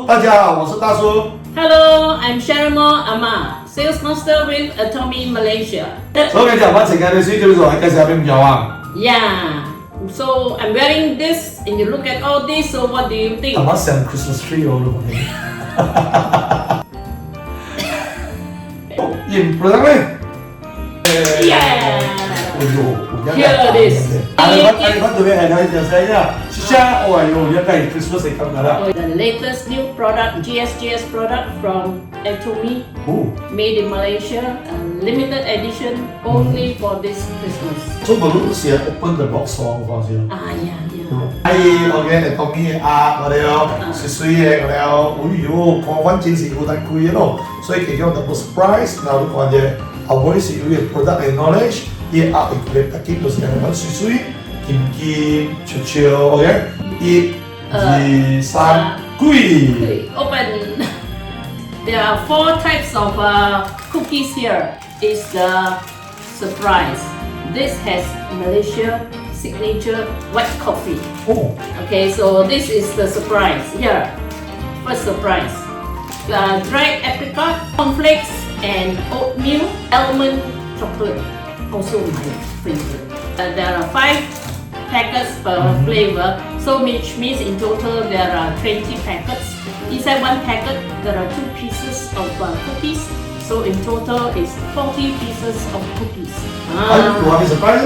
大家好，我是大叔。 Hello, I'm Sharon Moh, Sales Master with Atomy Malaysia. 所以我講翻情人嘅書叫做係介紹下邊唔有啊？ Yeah, so I'm wearing this and you look at all this, so what do you think? 係咪成 Christmas tree 我都冇聽。驗 product 咧？ Yeah! 哎呦，我 Here it is. Ano ba係睇就睇啊？siya, oh ayo, yan kay Christmas ay kam na lang. The latest new product, GS product from Atomy, Oh. made in Malaysia, a limited edition only for this Christmas. So baru siya open the box 喎，我發現。 Yeah. 係，OK，當然啊，我哋有水嘅，我哋有，哎呦，看翻真是好大貴嘅咯，所以其中 double surprise，然後都看嘅，後尾是有嘅 product and knowledge，啲壓力嘅 packing 都是咁樣水，甜潮，OK， 1、2、3，貴。 Open. There are 4 types of cookies here. It's the surprise. This has Malaysia signature white coffee. Oh. Okay, so this is the surprise. Here, first surprise. Dried apricot, cornflakes, and oatmeal, almond chocolate. Also my favorite. There are 5 packets per flavor, so which means in total there are 20 packets. Inside one packet there are 2 pieces of cookies, so in total is 40 pieces of cookies. What is the price?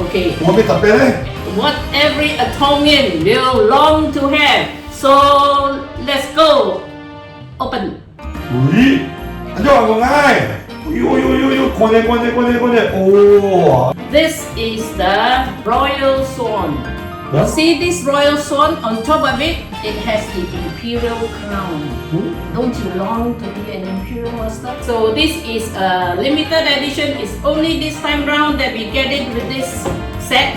Okay. What is the price? What every Atomian will long to have. So let's go. Open. Ui, anh cho vào ngay. Ui, quan này. Oh. This is the royal swan. Huh? See this royal swan on top of it? It has the imperial crown. Don't you long to be an imperial master? So this is a limited edition. It's only this time round that we get it with this set.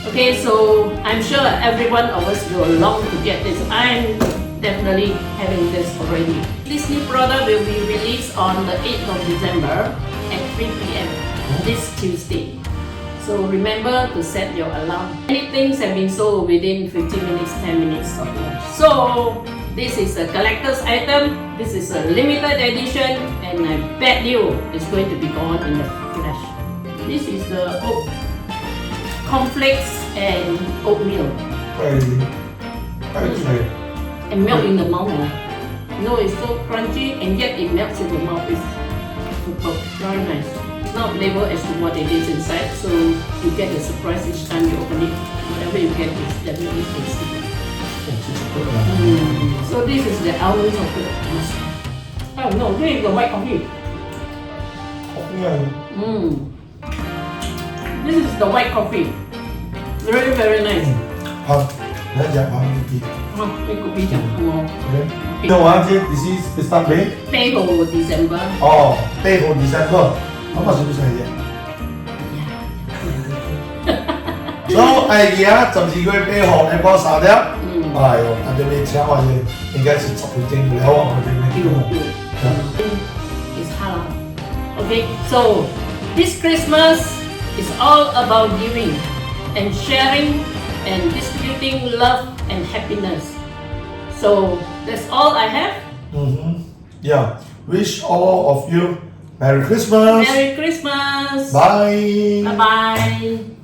Okay, so I'm sure every one of us will long to get this. I'm definitely having this already. This new product will be released on the 8th of December at 3 p.m. this Tuesday. So remember to set your alarm. Many things have been sold within 15 minutes, 10 minutes of launch. So this is a collector's item. This is a limited edition, and I bet you it's going to be gone in the flash. This is the cornflakes and oatmeal. And melt in the mouth. No, it's so crunchy and yet it melts in the mouth. It's super, very nice. It's not labeled as to what it is inside, so you get a surprise each time you open it. Whatever you get is definitely tasty. So this is the almond chocolate. Oh no, this is the white coffee. This is the white coffee. Very, very nice. 好，來講好啲。呢個比較好。 Okay. No, this is start May. 8 of December. Oh, 8 of December. How much is it? So, 12個月8號你幫手啲。係喎，但係你請我應該是10點鐘了，我哋未見。It's halal. Okay, so this Christmas is all about giving and sharing and distributing love and happiness. So that's all I have. Yeah. Wish all of you Merry Christmas. Merry Christmas. Bye. Bye bye.